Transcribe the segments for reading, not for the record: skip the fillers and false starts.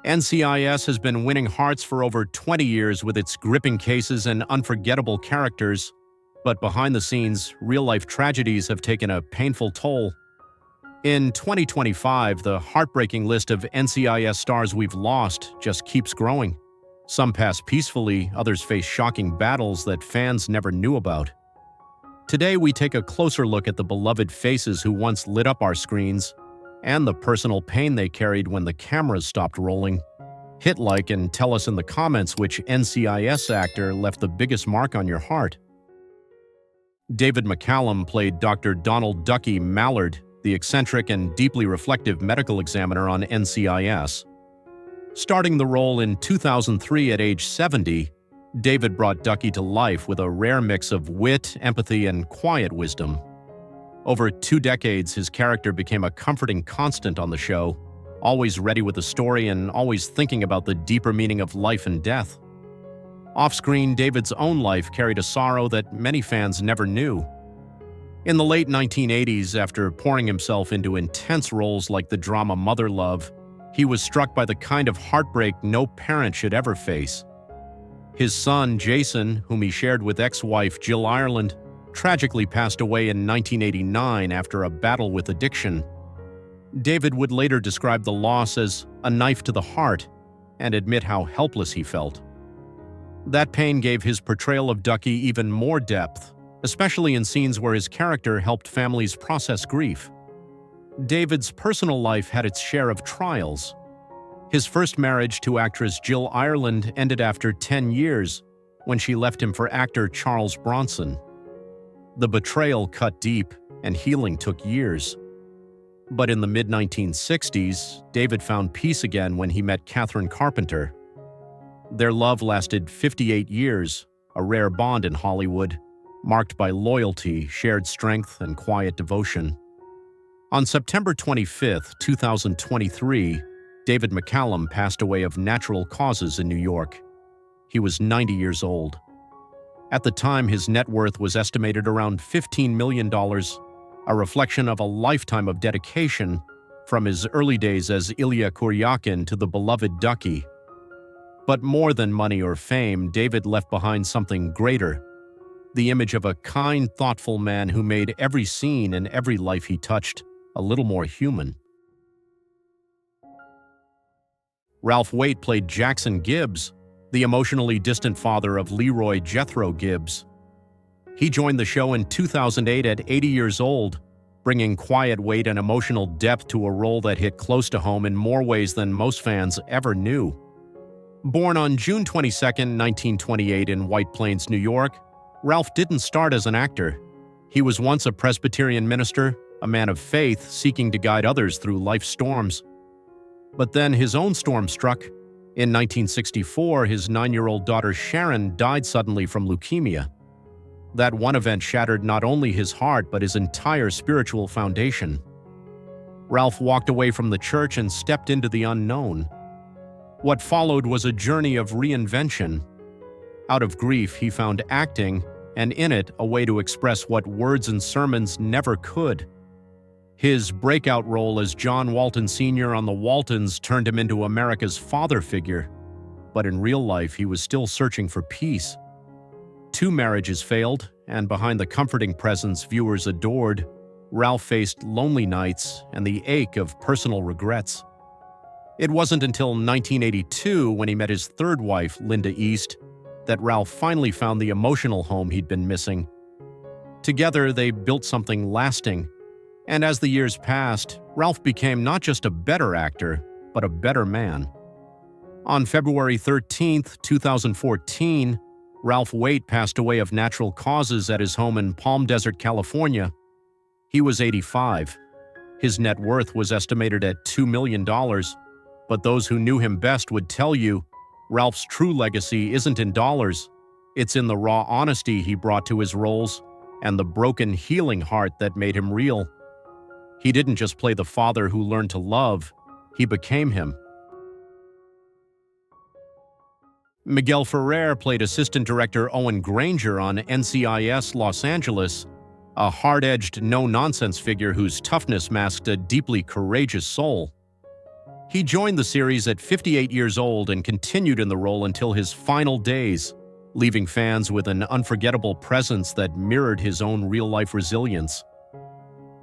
NCIS has been winning hearts for over 20 years with its gripping cases and unforgettable characters, but behind the scenes, real-life tragedies have taken a painful toll. In 2025, the heartbreaking list of NCIS stars we've lost just keeps growing. Some pass peacefully, others face shocking battles that fans never knew about. Today, we take a closer look at the beloved faces who once lit up our screens and the personal pain they carried when the cameras stopped rolling. Hit like and tell us in the comments which NCIS actor left the biggest mark on your heart. David McCallum played Dr. Donald Ducky Mallard, the eccentric and deeply reflective medical examiner on NCIS. Starting the role in 2003 at age 70, David brought Ducky to life with a rare mix of wit, empathy, and quiet wisdom. Over 2 decades, his character became a comforting constant on the show, always ready with a story and always thinking about the deeper meaning of life and death. Off-screen, David's own life carried a sorrow that many fans never knew. In the late 1980s, after pouring himself into intense roles like the drama Mother Love, he was struck by the kind of heartbreak no parent should ever face. His son, Jason, whom he shared with ex-wife Jill Ireland, tragically passed away in 1989 after a battle with addiction. David would later describe the loss as a knife to the heart and admit how helpless he felt. That pain gave his portrayal of Ducky even more depth, especially in scenes where his character helped families process grief. David's personal life had its share of trials. His first marriage to actress Jill Ireland ended after 10 years when she left him for actor Charles Bronson. The betrayal cut deep, and healing took years. But in the mid-1960s, David found peace again when he met Catherine Carpenter. Their love lasted 58 years, a rare bond in Hollywood, marked by loyalty, shared strength, and quiet devotion. On September 25, 2023, David McCallum passed away of natural causes in New York. He was 90 years old. At the time, his net worth was estimated around $15 million, a reflection of a lifetime of dedication from his early days as Ilya Kuryakin to the beloved Ducky. But more than money or fame, David left behind something greater: the image of a kind, thoughtful man who made every scene and every life he touched a little more human. Ralph Waite played Jackson Gibbs, the emotionally distant father of Leroy Jethro Gibbs. He joined the show in 2008 at 80 years old, bringing quiet weight and emotional depth to a role that hit close to home in more ways than most fans ever knew. Born on June 22, 1928 in White Plains, New York, Ralph didn't start as an actor. He was once a Presbyterian minister, a man of faith seeking to guide others through life's storms. But then his own storm struck. In 1964, his 9-year-old daughter Sharon died suddenly from leukemia. That one event shattered not only his heart but his entire spiritual foundation. Ralph walked away from the church and stepped into the unknown. What followed was a journey of reinvention. Out of grief, he found acting, and in it, a way to express what words and sermons never could. His breakout role as John Walton Sr. on The Waltons turned him into America's father figure, but in real life he was still searching for peace. 2 marriages failed, and behind the comforting presence viewers adored, Ralph faced lonely nights and the ache of personal regrets. It wasn't until 1982, when he met his 3rd wife, Linda East, that Ralph finally found the emotional home he'd been missing. Together, they built something lasting. And as the years passed, Ralph became not just a better actor, but a better man. On February 13, 2014, Ralph Waite passed away of natural causes at his home in Palm Desert, California. He was 85. His net worth was estimated at $2 million, but those who knew him best would tell you Ralph's true legacy isn't in dollars. It's in the raw honesty he brought to his roles and the broken, healing heart that made him real. He didn't just play the father who learned to love, he became him. Miguel Ferrer played Assistant Director Owen Granger on NCIS Los Angeles, a hard-edged, no-nonsense figure whose toughness masked a deeply courageous soul. He joined the series at 58 years old and continued in the role until his final days, leaving fans with an unforgettable presence that mirrored his own real-life resilience.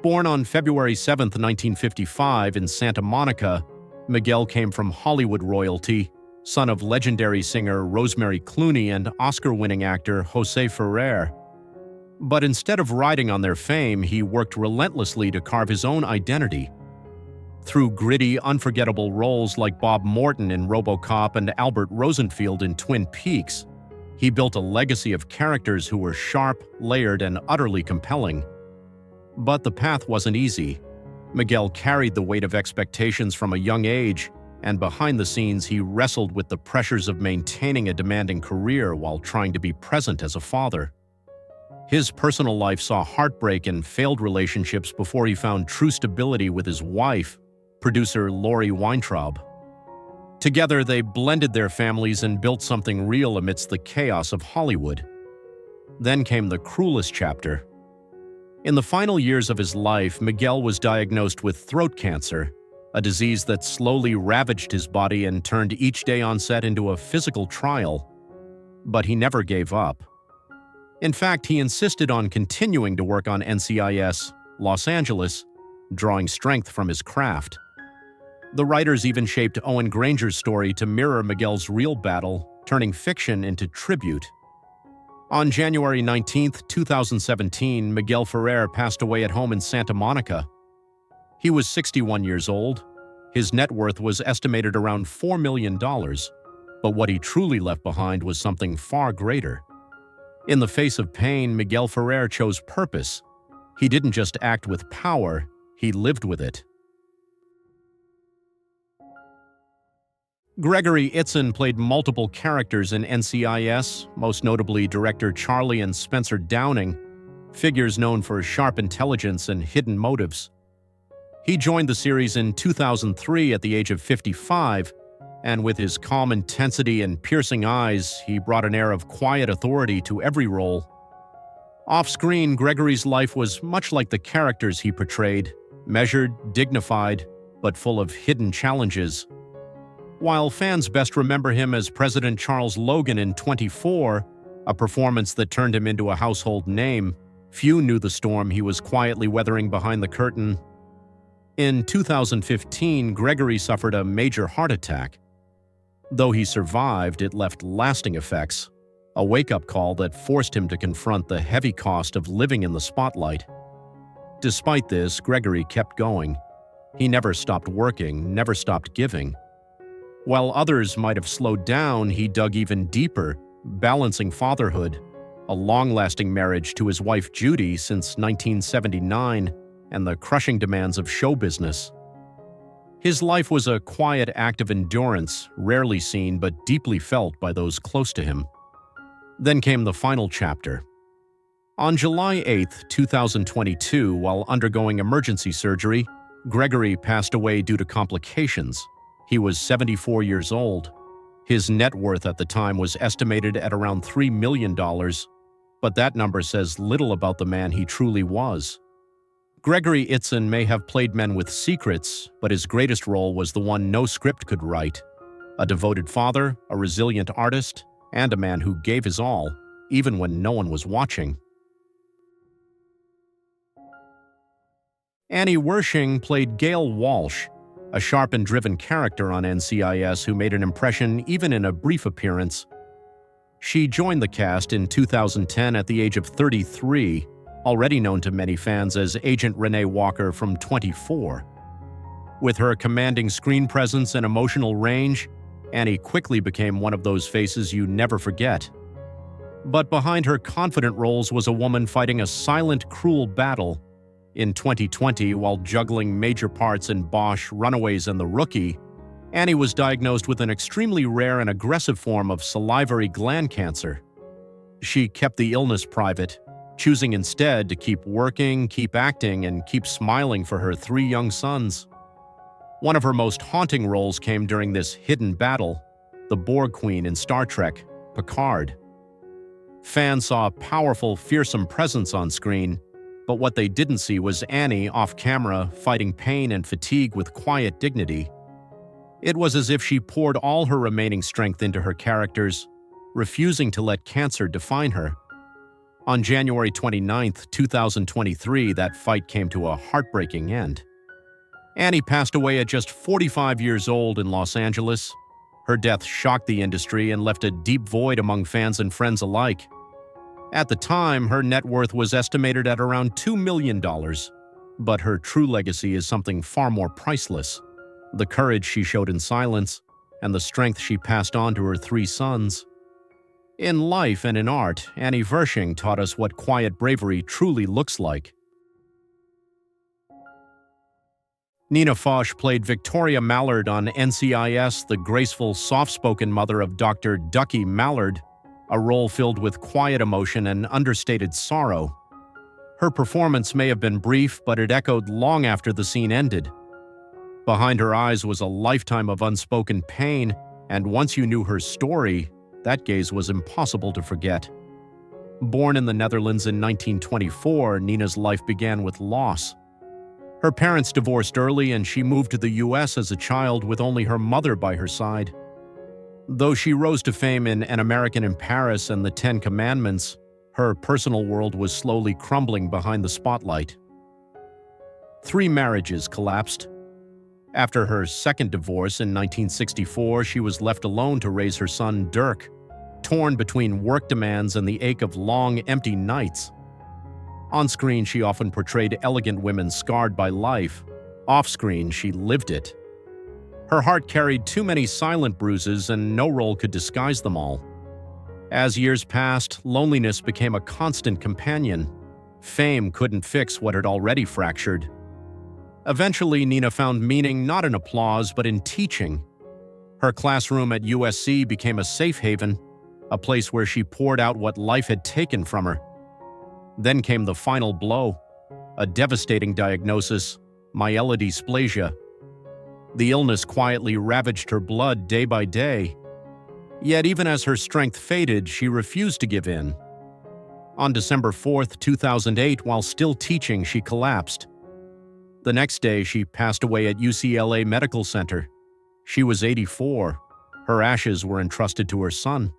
Born on February 7, 1955 in Santa Monica, Miguel came from Hollywood royalty, son of legendary singer Rosemary Clooney and Oscar-winning actor Jose Ferrer. But instead of riding on their fame, he worked relentlessly to carve his own identity. Through gritty, unforgettable roles like Bob Morton in RoboCop and Albert Rosenfield in Twin Peaks, he built a legacy of characters who were sharp, layered, and utterly compelling. But the path wasn't easy. Miguel carried the weight of expectations from a young age, and behind the scenes he wrestled with the pressures of maintaining a demanding career while trying to be present as a father. His personal life saw heartbreak and failed relationships before he found true stability with his wife, producer Laurie Weintraub. Together, they blended their families and built something real amidst the chaos of Hollywood. Then came the cruelest chapter. In the final years of his life, Miguel was diagnosed with throat cancer, a disease that slowly ravaged his body and turned each day on set into a physical trial. But he never gave up. In fact, he insisted on continuing to work on NCIS, Los Angeles, drawing strength from his craft. The writers even shaped Owen Granger's story to mirror Miguel's real battle, turning fiction into tribute. On January 19, 2017, Miguel Ferrer passed away at home in Santa Monica. He was 61 years old. His net worth was estimated around $4 million, but what he truly left behind was something far greater. In the face of pain, Miguel Ferrer chose purpose. He didn't just act with power, he lived with it. Gregory Itzin played multiple characters in NCIS, most notably director Charlie and Spencer Downing, figures known for sharp intelligence and hidden motives. He joined the series in 2003 at the age of 55, and with his calm intensity and piercing eyes, he brought an air of quiet authority to every role. Off-screen, Gregory's life was much like the characters he portrayed, measured, dignified, but full of hidden challenges. While fans best remember him as President Charles Logan in 24, a performance that turned him into a household name, few knew the storm he was quietly weathering behind the curtain. In 2015, Gregory suffered a major heart attack. Though he survived, it left lasting effects, a wake-up call that forced him to confront the heavy cost of living in the spotlight. Despite this, Gregory kept going. He never stopped working, never stopped giving. While others might have slowed down, he dug even deeper, balancing fatherhood, a long-lasting marriage to his wife Judy since 1979, and the crushing demands of show business. His life was a quiet act of endurance, rarely seen but deeply felt by those close to him. Then came the final chapter. On July 8, 2022, while undergoing emergency surgery, Gregory passed away due to complications. He was 74 years old. His net worth at the time was estimated at around $3 million, but that number says little about the man he truly was. Gregory Itzin may have played men with secrets, but his greatest role was the one no script could write. A devoted father, a resilient artist, and a man who gave his all, even when no one was watching. Annie Wershing played Gail Walsh, a sharp and driven character on NCIS who made an impression even in a brief appearance. She joined the cast in 2010 at the age of 33, already known to many fans as Agent Renee Walker from 24. With her commanding screen presence and emotional range, Annie quickly became one of those faces you never forget. But behind her confident roles was a woman fighting a silent, cruel battle. In 2020, while juggling major parts in Bosch, Runaways, and The Rookie, Annie was diagnosed with an extremely rare and aggressive form of salivary gland cancer. She kept the illness private, choosing instead to keep working, keep acting, and keep smiling for her 3 young sons. One of her most haunting roles came during this hidden battle, the Borg Queen in Star Trek, Picard. Fans saw a powerful, fearsome presence on screen, but what they didn't see was Annie off camera fighting pain and fatigue with quiet dignity. It was as if she poured all her remaining strength into her characters, refusing to let cancer define her. On January 29, 2023, that fight came to a heartbreaking end. Annie passed away at just 45 years old in Los Angeles. Her death shocked the industry and left a deep void among fans and friends alike. At the time, her net worth was estimated at around $2 million, but her true legacy is something far more priceless: the courage she showed in silence and the strength she passed on to her 3 sons. In life and in art, Annie Wersching taught us what quiet bravery truly looks like. Nina Foch played Victoria Mallard on NCIS, the graceful, soft-spoken mother of Dr. Ducky Mallard, a role filled with quiet emotion and understated sorrow. Her performance may have been brief, but it echoed long after the scene ended. Behind her eyes was a lifetime of unspoken pain, and once you knew her story, that gaze was impossible to forget. Born in the Netherlands in 1924, Nina's life began with loss. Her parents divorced early, and she moved to the U.S. as a child with only her mother by her side. Though she rose to fame in An American in Paris and The 10 Commandments, her personal world was slowly crumbling behind the spotlight. 3 marriages collapsed. After her second divorce in 1964, she was left alone to raise her son Dirk, torn between work demands and the ache of long, empty nights. On screen, she often portrayed elegant women scarred by life. Off-screen, she lived it. Her heart carried too many silent bruises, and no role could disguise them all. As years passed, loneliness became a constant companion. Fame couldn't fix what had already fractured. Eventually, Nina found meaning not in applause, but in teaching. Her classroom at USC became a safe haven, a place where she poured out what life had taken from her. Then came the final blow, a devastating diagnosis: myelodysplasia. The illness quietly ravaged her blood day by day. Yet even as her strength faded, she refused to give in. On December 4, 2008, while still teaching, she collapsed. The next day, she passed away at UCLA Medical Center. She was 84. Her ashes were entrusted to her son.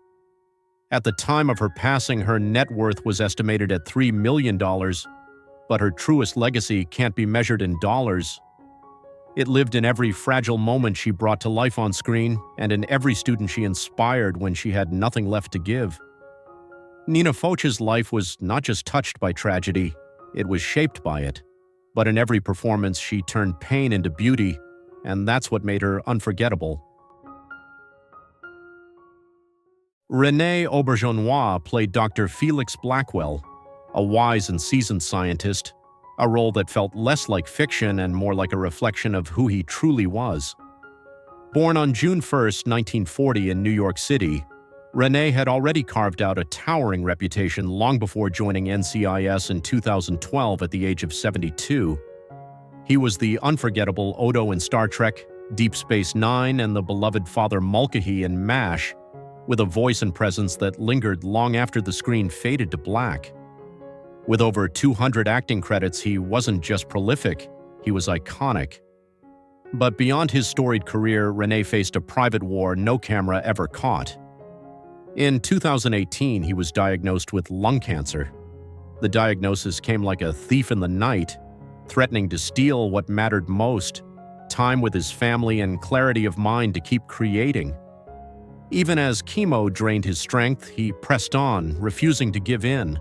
At the time of her passing, her net worth was estimated at $3 million, but her truest legacy can't be measured in dollars. It lived in every fragile moment she brought to life on screen and in every student she inspired when she had nothing left to give. Nina Foch's life was not just touched by tragedy, it was shaped by it. But in every performance, she turned pain into beauty, and that's what made her unforgettable. Rene Oberjona played Dr. Felix Blackwell, a wise and seasoned scientist, a role that felt less like fiction and more like a reflection of who he truly was. Born on June 1, 1940 in New York City, Rene had already carved out a towering reputation long before joining NCIS in 2012 at the age of 72. He was the unforgettable Odo in Star Trek, Deep Space Nine, and the beloved Father Mulcahy in MASH, with a voice and presence that lingered long after the screen faded to black. With over 200 acting credits, he wasn't just prolific, he was iconic. But beyond his storied career, Rene faced a private war no camera ever caught. In 2018, he was diagnosed with lung cancer. The diagnosis came like a thief in the night, threatening to steal what mattered most: time with his family and clarity of mind to keep creating. Even as chemo drained his strength, he pressed on, refusing to give in.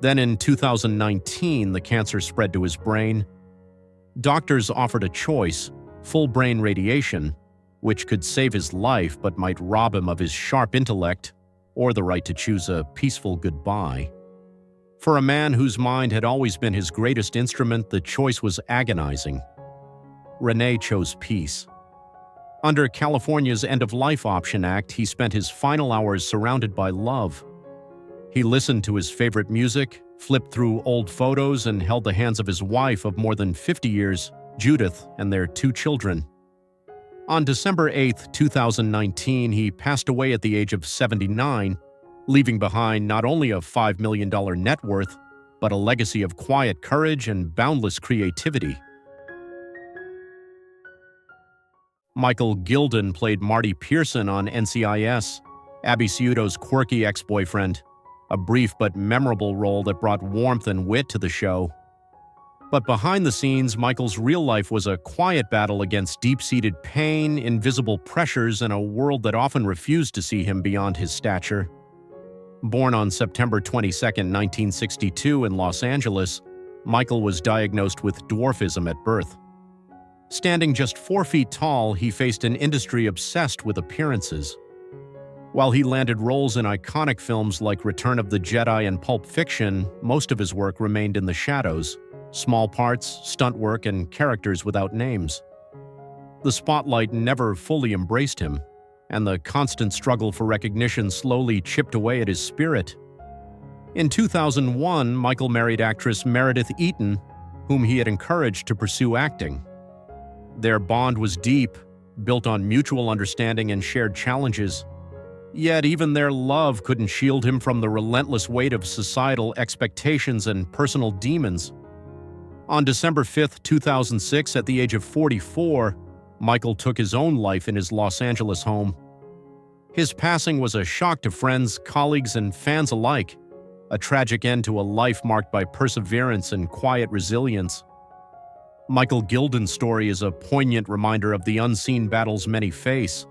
Then in 2019, the cancer spread to his brain. Doctors offered a choice: full brain radiation, which could save his life but might rob him of his sharp intellect, or the right to choose a peaceful goodbye. For a man whose mind had always been his greatest instrument, the choice was agonizing. Rene chose peace. Under California's End-of-Life Option Act, he spent his final hours surrounded by love. He listened to his favorite music, flipped through old photos, and held the hands of his wife of more than 50 years, Judith, and their 2 children. On December 8, 2019, he passed away at the age of 79, leaving behind not only a $5 million net worth, but a legacy of quiet courage and boundless creativity. Michael Gilden played Marty Pearson on NCIS, Abby Ciuto's quirky ex-boyfriend, a brief but memorable role that brought warmth and wit to the show. But behind the scenes, Michael's real life was a quiet battle against deep-seated pain, invisible pressures, and a world that often refused to see him beyond his stature. Born on September 22, 1962 in Los Angeles, Michael was diagnosed with dwarfism at birth. Standing just 4 feet tall, he faced an industry obsessed with appearances. While he landed roles in iconic films like Return of the Jedi and Pulp Fiction, most of his work remained in the shadows, small parts, stunt work, and characters without names. The spotlight never fully embraced him, and the constant struggle for recognition slowly chipped away at his spirit. In 2001, Michael married actress Meredith Eaton, whom he had encouraged to pursue acting. Their bond was deep, built on mutual understanding and shared challenges. Yet even their love couldn't shield him from the relentless weight of societal expectations and personal demons. On December 5, 2006, at the age of 44, Michael took his own life in his Los Angeles home. His passing was a shock to friends, colleagues, and fans alike, a tragic end to a life marked by perseverance and quiet resilience. Michael Gilden's story is a poignant reminder of the unseen battles many face.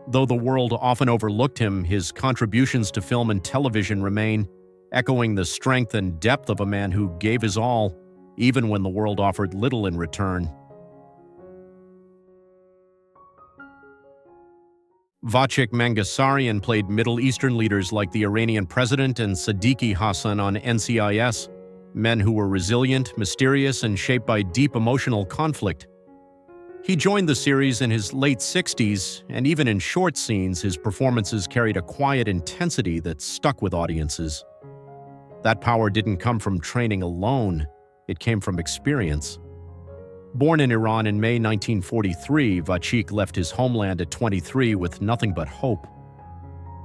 Though the world often overlooked him, his contributions to film and television remain, echoing the strength and depth of a man who gave his all, even when the world offered little in return. Vachik Mangasarian played Middle Eastern leaders like the Iranian president and Siddiqui Hassan on NCIS, men who were resilient, mysterious, and shaped by deep emotional conflict. He joined the series in his late 60s, and even in short scenes, his performances carried a quiet intensity that stuck with audiences. That power didn't come from training alone, it came from experience. Born in Iran in May 1943, Vachik left his homeland at 23 with nothing but hope.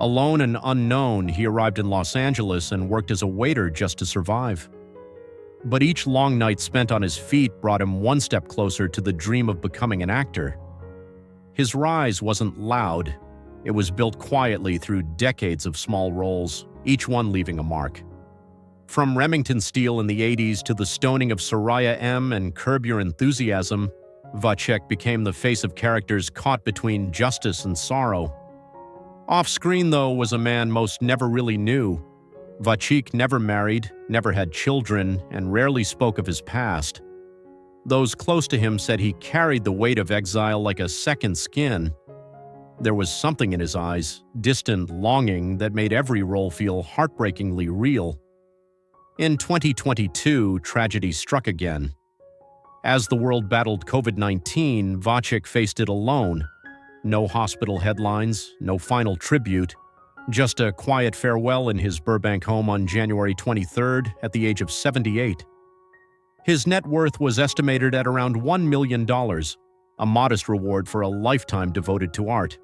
Alone and unknown, he arrived in Los Angeles and worked as a waiter just to survive. But each long night spent on his feet brought him one step closer to the dream of becoming an actor. His rise wasn't loud. It was built quietly through decades of small roles, each one leaving a mark. From Remington Steele in the 80s to the stoning of Soraya M. and Curb Your Enthusiasm, Vachik became the face of characters caught between justice and sorrow. Off-screen, though, was a man most never really knew. Vachik never married, never had children, and rarely spoke of his past. Those close to him said he carried the weight of exile like a second skin. There was something in his eyes, distant longing, that made every role feel heartbreakingly real. In 2022, tragedy struck again. As the world battled COVID-19, Vachik faced it alone. No hospital headlines, no final tribute, just a quiet farewell in his Burbank home on January 23rd at the age of 78. His net worth was estimated at around $1 million, a modest reward for a lifetime devoted to art.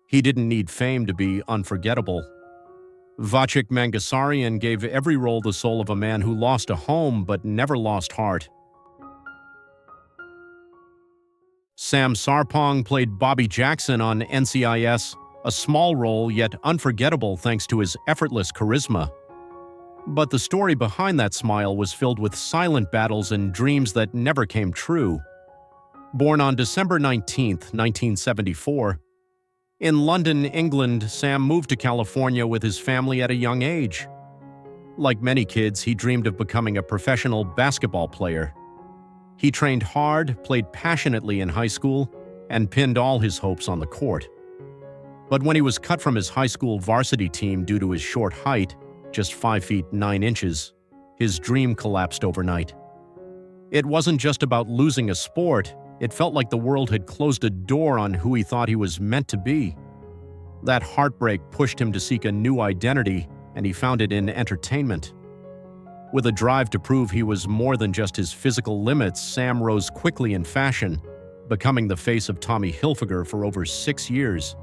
He didn't need fame to be unforgettable. Vachik Mangasarian gave every role the soul of a man who lost a home but never lost heart. Sam Sarpong played Bobby Jackson on NCIS, a small role yet unforgettable thanks to his effortless charisma. But the story behind that smile was filled with silent battles and dreams that never came true. Born on December 19, 1974, in London, England, Sam moved to California with his family at a young age. Like many kids, he dreamed of becoming a professional basketball player. He trained hard, played passionately in high school, and pinned all his hopes on the court. But when he was cut from his high school varsity team due to his short height, just 5 feet 9 inches, his dream collapsed overnight. It wasn't just about losing a sport. It felt like the world had closed a door on who he thought he was meant to be. That heartbreak pushed him to seek a new identity, and he found it in entertainment. With a drive to prove he was more than just his physical limits, Sam rose quickly in fashion, becoming the face of Tommy Hilfiger for over 6 years.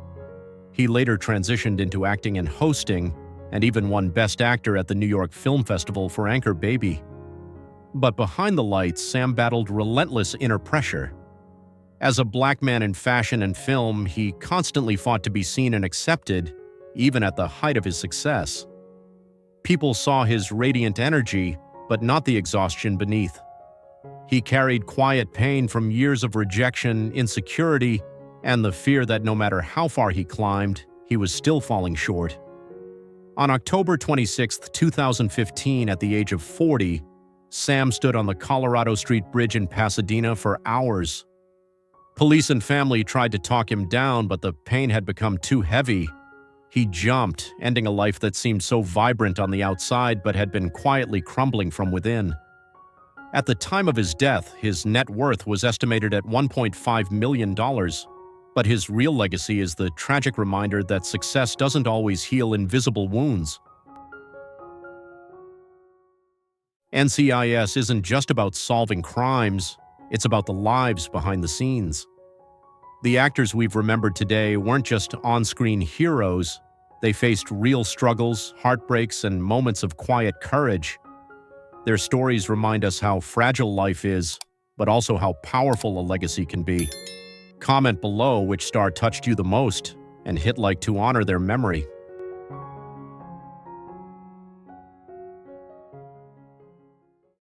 He later transitioned into acting and hosting, and even won Best Actor at the New York Film Festival for Anchor Baby. But behind the lights, Sam battled relentless inner pressure. As a black man in fashion and film, he constantly fought to be seen and accepted, even at the height of his success. People saw his radiant energy, but not the exhaustion beneath. He carried quiet pain from years of rejection, insecurity, and the fear that no matter how far he climbed, he was still falling short. On October 26, 2015, at the age of 40, Sam stood on the Colorado Street Bridge in Pasadena for hours. Police and family tried to talk him down, but the pain had become too heavy. He jumped, ending a life that seemed so vibrant on the outside but had been quietly crumbling from within. At the time of his death, his net worth was estimated at $1.5 million, but his real legacy is the tragic reminder that success doesn't always heal invisible wounds. NCIS isn't just about solving crimes, it's about the lives behind the scenes. The actors we've remembered today weren't just on-screen heroes. They faced real struggles, heartbreaks, and moments of quiet courage. Their stories remind us how fragile life is, but also how powerful a legacy can be. Comment below which star touched you the most, and hit like to honor their memory.